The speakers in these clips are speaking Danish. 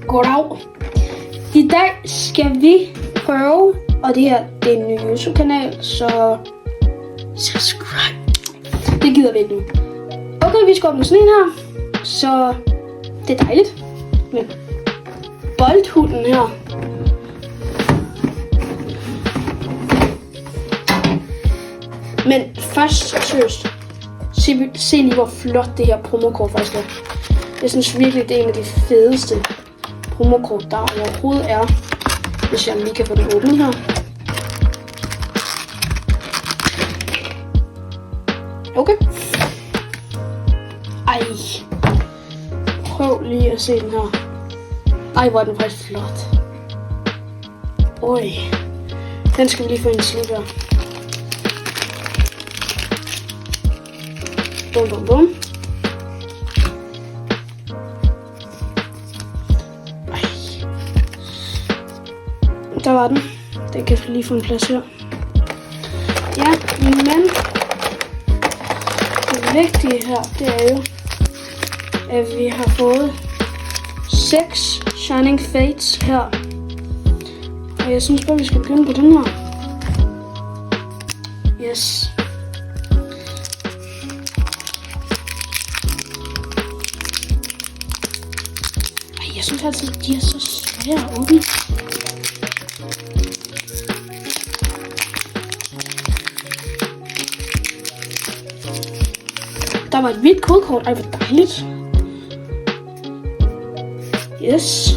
Goddag. I dag skal vi prøve, og det her det er en ny YouTube-kanal, så subscribe. Det gider vi ikke nu. Okay, vi skal åbne sådan en her, så det er dejligt med boldhunden her. Men først, seriøst, se lige hvor flot det her promokort faktisk er. Jeg synes virkelig, det er en af de fedeste promokort, der overhovedet er. Hvis jeg lige kan få den åbnet her. Okay. Ej. Prøv lige at se den her. Ej, hvor er den faktisk flot. Oj. Den skal vi lige få en slip her. Bum, bum, bum. Ej. Der var den. Den kan vi lige få en plads her. Ja, men det vigtige her, det er jo, at vi har fået 6 Shining Fates her. Og jeg synes bare, vi skal begynde på den her. Yes. Jeg synes altid, at de er så svære at åbne. Der var et hvidt kodekort. Ej, hvor dejligt. Yes.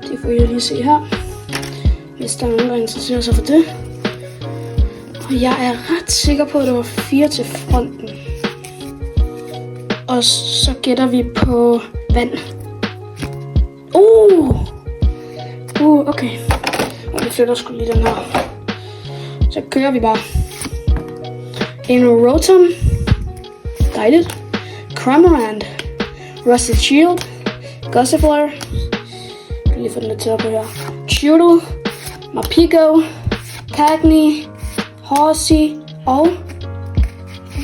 Det får jeg lige se her. Hvis der er nogen, der interesserer sig for det. Og jeg er ret sikker på, at der var 4 til fronten. Og så gætter vi på vand. Okay. Og vi flytter sgu lige den her. Så kører vi bare. En Rotom. Dejligt. Cramorant. Rusted Shield. Gossifleur. Jeg kan lige få den lidt tættere på her. Chewtle. Mapigo. Cagny. Horsey. Og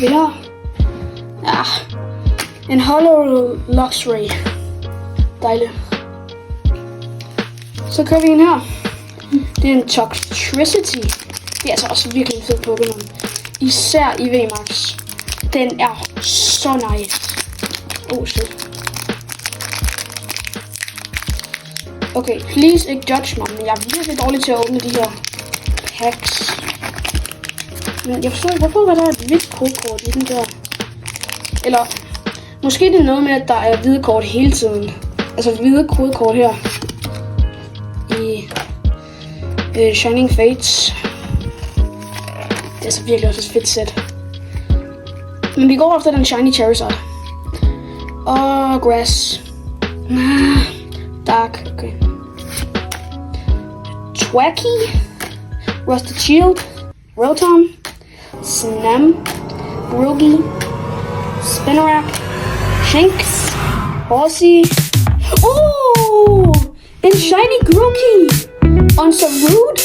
vi har en Hollow Luxray. Dejligt. Så kører vi en her. Det er en Toxtricity. Det er altså også virkelig en fed Pokémon. Især i VMAX. Den er så nice. Shit. Okay, please ikke judge mig, men jeg er virkelig dårlig til at åbne de her packs. Men jeg forstår ikke, hvorfor var der et hvidt kodekort i den der. Eller måske det er noget med, at der er hvide kort hele tiden. Altså hvide kodekort her. I Shining Fates. Det er så virkelig også et fedt sæt. Men vi går efter den Shiny Charizard. Og Grass. Dark, okay. Twacky. Rusted Shield. Rotom. Snam. Rugi. Spinarak. Shinx. Horsey. En Shiny Grookey. On så rude.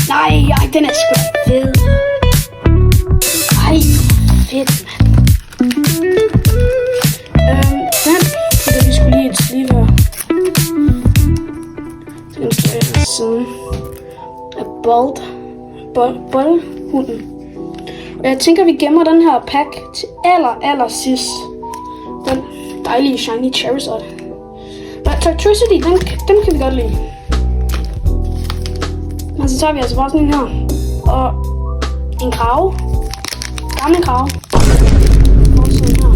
Nej, den er sgu fed. Ej, fedt, mand. Den putter vi sgu lige et sleeve her. Den står her ved siden af boldhunden. Og jeg tænker, vi gemmer den her pack til aller sidst. Den dejlige Shiny Charizard. Men Toxtricity, den kan vi godt lide. Men så tager vi altså bare sådan en her. Og en krave. Gammel krave. Og sådan her.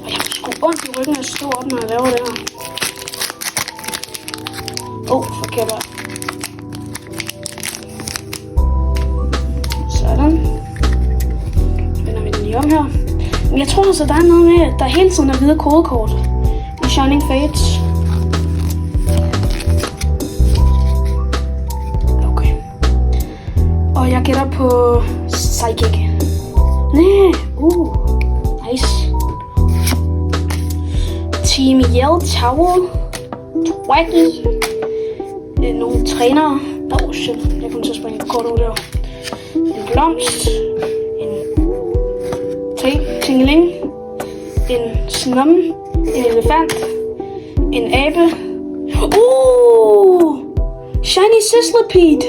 Og jeg har sgu ondt i ryggen at stå op, når jeg laver det her. Forkert vej. Sådan. Vender vi den lige om her. Men jeg tror altså, der er noget med, at der hele tiden er hvide kodekort i Shining Fates. Okay. Og jeg gætter på Psychic. Næh. Nice. Team Yell Tower. Twacky. Nogle trænere. Shit. Jeg kom til at springe på kort over der. En blomst. En Tingeling. en snom, en elefant, en abe. Shiny Sizzlipede,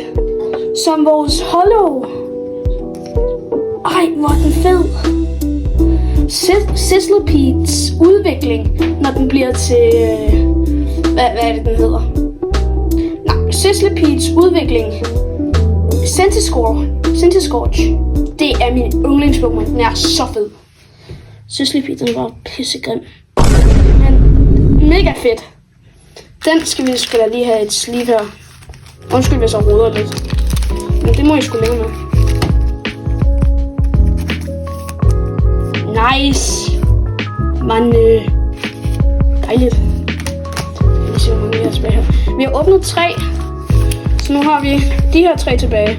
som vores hollow. Ej, hvor er den fed. Sizzlipedes udvikling, når den bliver til... hvad er det, den hedder? Nej, Sizzlipedes udvikling. Centiskorch. Det er min yndlingspokémon. Den er så fed. Sizzlipede, den var pissegrim. Men mega fedt. Den skal vi sgu da lige have et sleeve her. Undskyld, hvis jeg roder lidt. Men det må I sgu leve med. Nice. Man, dejligt. Vi ser, hvor mange vi har tilbage her. Vi har åbnet 3. Så nu har vi de her 3 tilbage.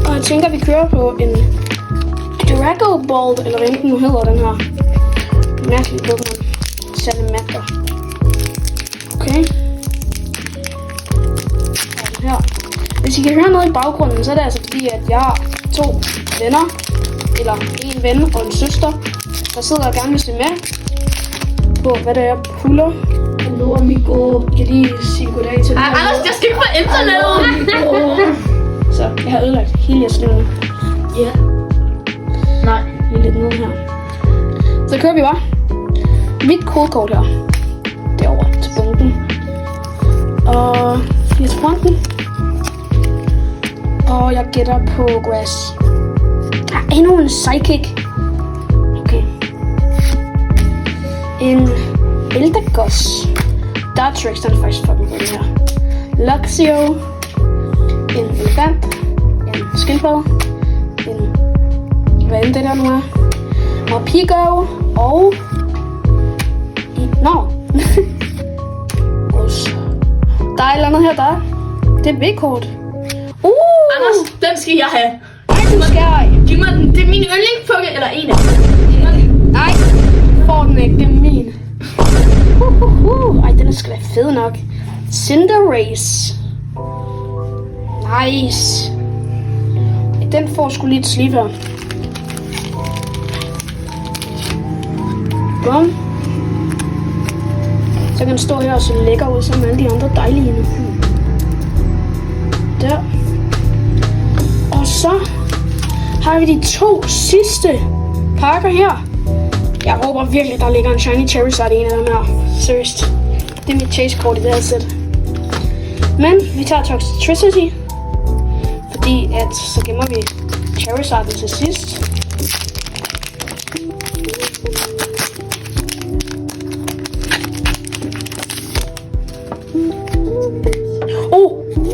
Og jeg tænker, vi kører på en Dragoball, eller hvad den nu hedder, den her mærkelige Pokémon. Salamander. Okay. Her. Hvis I kan høre noget i baggrunden, så er det altså fordi, at jeg har 2 venner, eller en ven og en søster, der sidder og gerne vil se med på, hvad det er, puller. Hallo, amigo. Jeg kan lige sige goddag til dem. Anders, jeg skal ikke på internettet. Så jeg har ødelagt hele jeres liv nu. Ja. Nej. Lige lidt ned her. Så kører vi bare. Mit kodekort her. Derovre til bunken. Og lige til fronten. Og jeg gætter på grass. Der er endnu en psychic. Okay. En Eldegoss. Dartrix, den er faktisk fucking god, den her. Luxio. En elefant. En skildpadde. En... hvad end det der nu er. Og Pigo. Og... nå. Der er et eller andet her, der er. Det er B-kort. Anders, den skal jeg have. Nej, du skal ej. Giv mig den. Det er min yndlingspukke, eller en af dem. Nej, får den ikke. Det er min. Ej, den er sgu da fed nok. Cinderace. Nice. Den får sgu lige et sleeve her. Bum. Så kan den stå her og se lækker ud som alle de andre dejlige nu. Der. Og så har vi de 2 sidste pakker her. Jeg håber virkelig, der ligger en Shiny Charizard i en af dem her. Seriøst. Det er mit chase-kort i det her sæt. Men vi tager Toxtricity. Fordi at så gemmer vi Charizarden til sidst.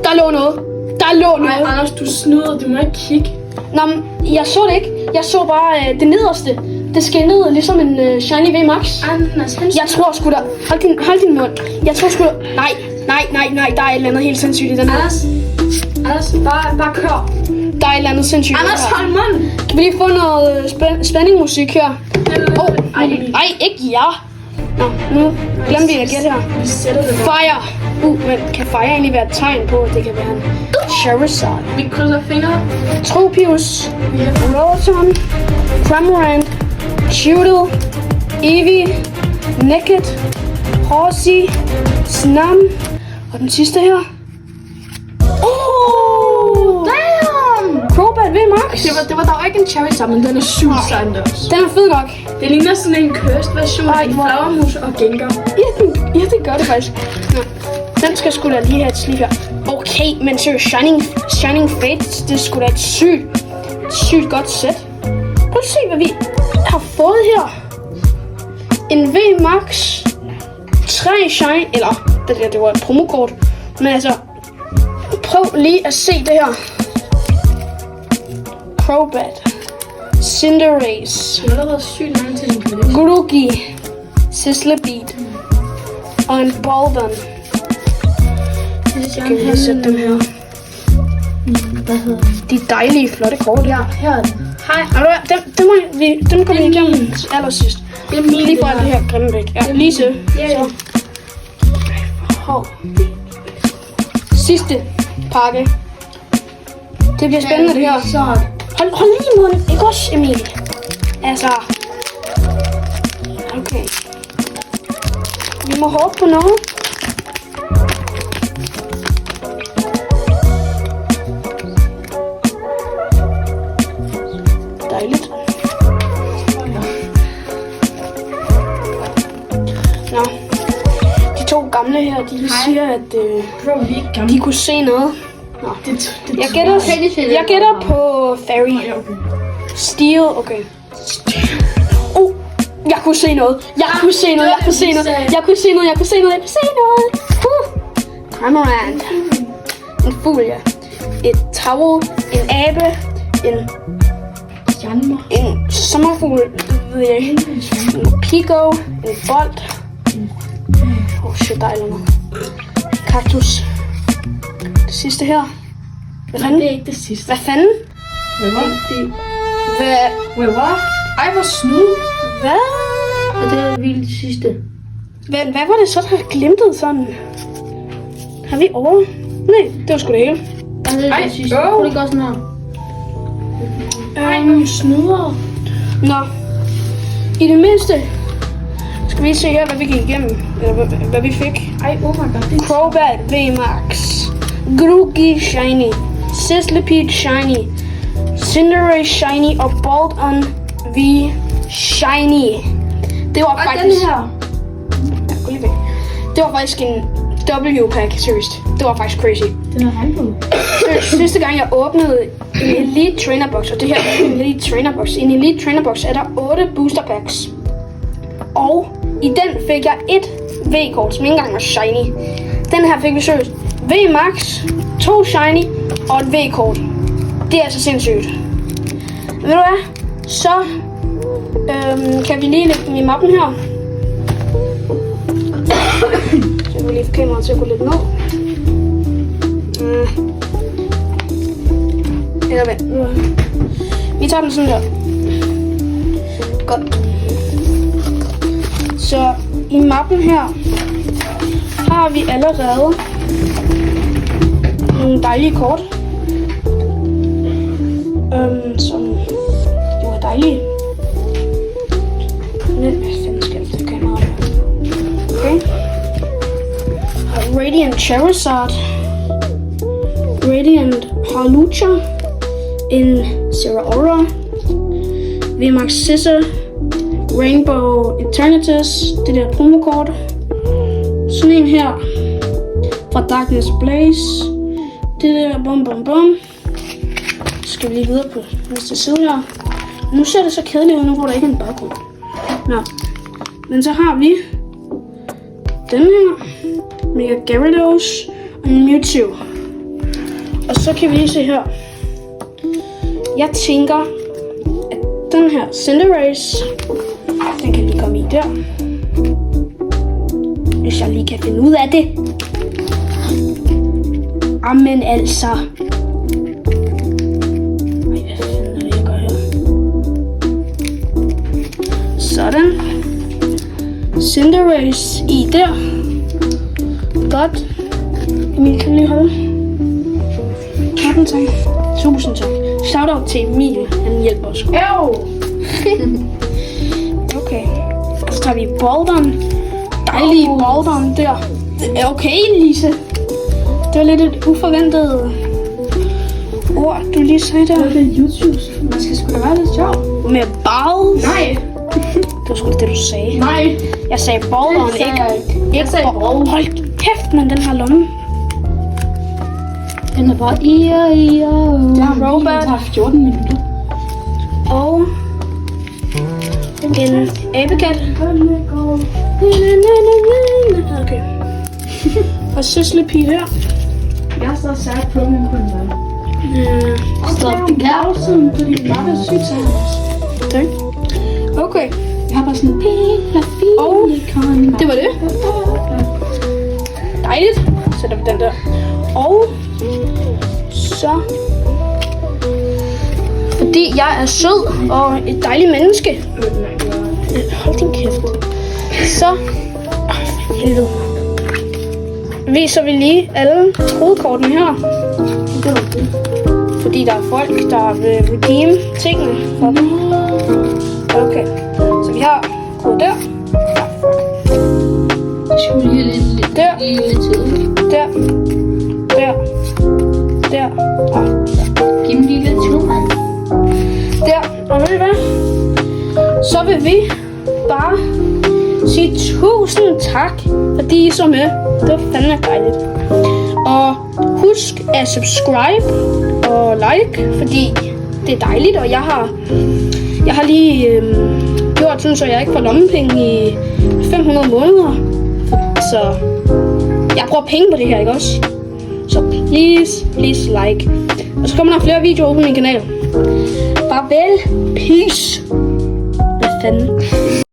Der lå noget. Der lå noget. Nej, Anders, du snyder. Du må ikke kigge. Nå, men jeg så det ikke. Jeg så bare det nederste. Det skal ned ligesom en Shiny V Max. Anders, Jeg tror sgu da... Hold din mund. Jeg tror sgu da... Nej. Der er et eller andet helt sindssygt i den her. Anders, bare kør. Der er et eller andet sindssygt. Anders, hold munden. Kan vi lige få noget spændingmusik her? Nej, ikke jer. Nå, nu glemmer vi at gætte her. Vi sætter det. Fire. Men kan fire egentlig være et tegn på, at det kan være en Charizard? Vi krydser fingre. Tropius, Rotom, Cramorant, Chewtle, Eevee, Naked, Horsey, Snum og den sidste her. Damn! Crobat V Max. Det var dog ikke en Charizard, men den er sygt sejt også. Den er fed nok. Det ligner sådan en cursed version af Flagermus og Gengar. Ja, det gør det faktisk. Nå. Den skal sgu da lige have et sleeve her. Okay, men seriøst, Shining Fates, det er sgu da et sygt godt sæt. Prøv at se, hvad vi har fået her. En V Max, 3 Shine, eller det var et promokort. Men altså, prøv lige at se det her. Crobat, Cinderace, Det er allerede sygt mange til den. Grookey, Sizzlipede og en Bolvan. Kan vi lige sætte dem her. Hvad hedder det? De dejlige, flotte kort. Ja, her er den. Hej. Dem går vi igennem allersidst. Det er min. Lige for alt det her grimme væk. Ja, lige så. Ja. Hov. Sidste pakke. Det bliver spændende det her. Så Hold lige munden. Ikke også, Emil? Altså. Okay. Vi må håbe på noget. Dejligt. Nå. De to gamle her, de siger, at de kunne se noget. Nå. Jeg gætter på Fairy. Steel, okay. Jeg kunne se noget. Jeg kunne se noget. Cramorant. En fugl, ja. Et tavl. En abe. En sommerfugl. En pico. En bold. Shit, der er noget. Kaktus. Det sidste her. Hvad fanden? Det er ikke det sidste. Hvad fanden? Hvad var det? Hvad? Ej, hvor snyd. Hvad? Og det er vildt det sidste. Hvad var det så, der glimtede sådan? Har vi over? Nej, det var sgu det hele. Og det er det sidste. Prøv lige godt sådan her. Ej, nogle snyder. Nå. I det mindste skal vi se her, hvad vi gik igennem. Eller hvad vi fik. Ej, oh my god. Crobat VMAX. Grookey Shiny. Sizzlipede Shiny. Cinderace Shiny og Bolt-on V Shiny. Det var og faktisk... den her. Ja, gå lige væk. Det var faktisk en W-pack, seriøst. Det var faktisk crazy. Den er regnbue. Sidste gang jeg åbnede en Elite Trainer Box, og det her er en Elite Trainer Box. I en Elite Trainer Box er der 8 booster packs. Og i den fik jeg et V-kort, som ikke engang var shiny. Den her fik vi seriøst V-Max, 2 shiny og et V-kort. Det er altså sindssygt. Ved du hvad? Så kan vi lige lægge dem i mappen her. Så jeg vil lige få kameraet til at gå lidt ned. Eller hvad? Vi tager den sådan der. Godt. Så i mappen her har vi allerede nogle dejlige kort. Som jo er dejlige. Men hvad fanden skal det kamera? Okay. Radiant Charizard. Radiant Hawlucha. En Zeraora. VMAX Scissor. Rainbow Eternities. Det der promokort. Sådan en her. Fra Darkness Blaze. Det der bum bum bum. Så skal vi lige videre på næste side her. Nu ser det så kedeligt ud nu, hvor der ikke er en baggrund. Nå. Men så har vi den her. Mega Gyarados og en Mewtwo. Og så kan vi lige se her. Jeg tænker, at den her Cinderace, den kan lige komme i der. Hvis jeg lige kan finde ud af det. Amen altså. Ej, hvad fanden er det, jeg gør her? Sådan. Cinderace i der. Godt. Emil, kan du lige holde? Tusind tak. Tusind tak. Shoutout til Emil. Han hjælper os. Okay. Så tager vi Boldon. Dejlige Boldon der. Okay, Lise. Det var lidt et uforventet ord, du lige sagde der. Det er YouTube. Man skal sgu da være lidt sjov. Med balls. Nej. Det var sgu det, du sagde. Nej. Jeg sagde Boldon, Det sagde jeg ikke. Jeg sagde ball. Hold kæft, men den har lomme. Den er bare Det har Robot. Det tager 14 minutter. Og en abekat. Okay. Og Sizzlipede her. Jeg står sat på min på den der. Stop. Det er også sådan, fordi det bare er sygt sammen også. Tak. Okay. Jeg har bare sådan en Og det var det. Dejligt. Sætter vi den der. Og så, fordi jeg er sød og et dejligt menneske. Hold din kæft. Så, helvede. Viser vi lige alle hovedkortene her. Fordi der er folk, der vil redeem tingene for dem. Okay, så vi har kode der. skulle lige have lidt Der. lidt tid. Der. Der. Der. Og der. Giv mig lige lidt tid, mand. Der. Og ved I hvad? Så vil vi bare sige 1000 tak, fordi I så med. Det var fandme dejligt. Og husk at subscribe og like, fordi det er dejligt, og jeg har lige gjort sådan, så jeg ikke får lommepenge i 500 måneder. Så jeg bruger penge på det her, ikke også? Så please like. Og så kommer der flere videoer på min kanal. Farvel. Peace. Hvad fanden?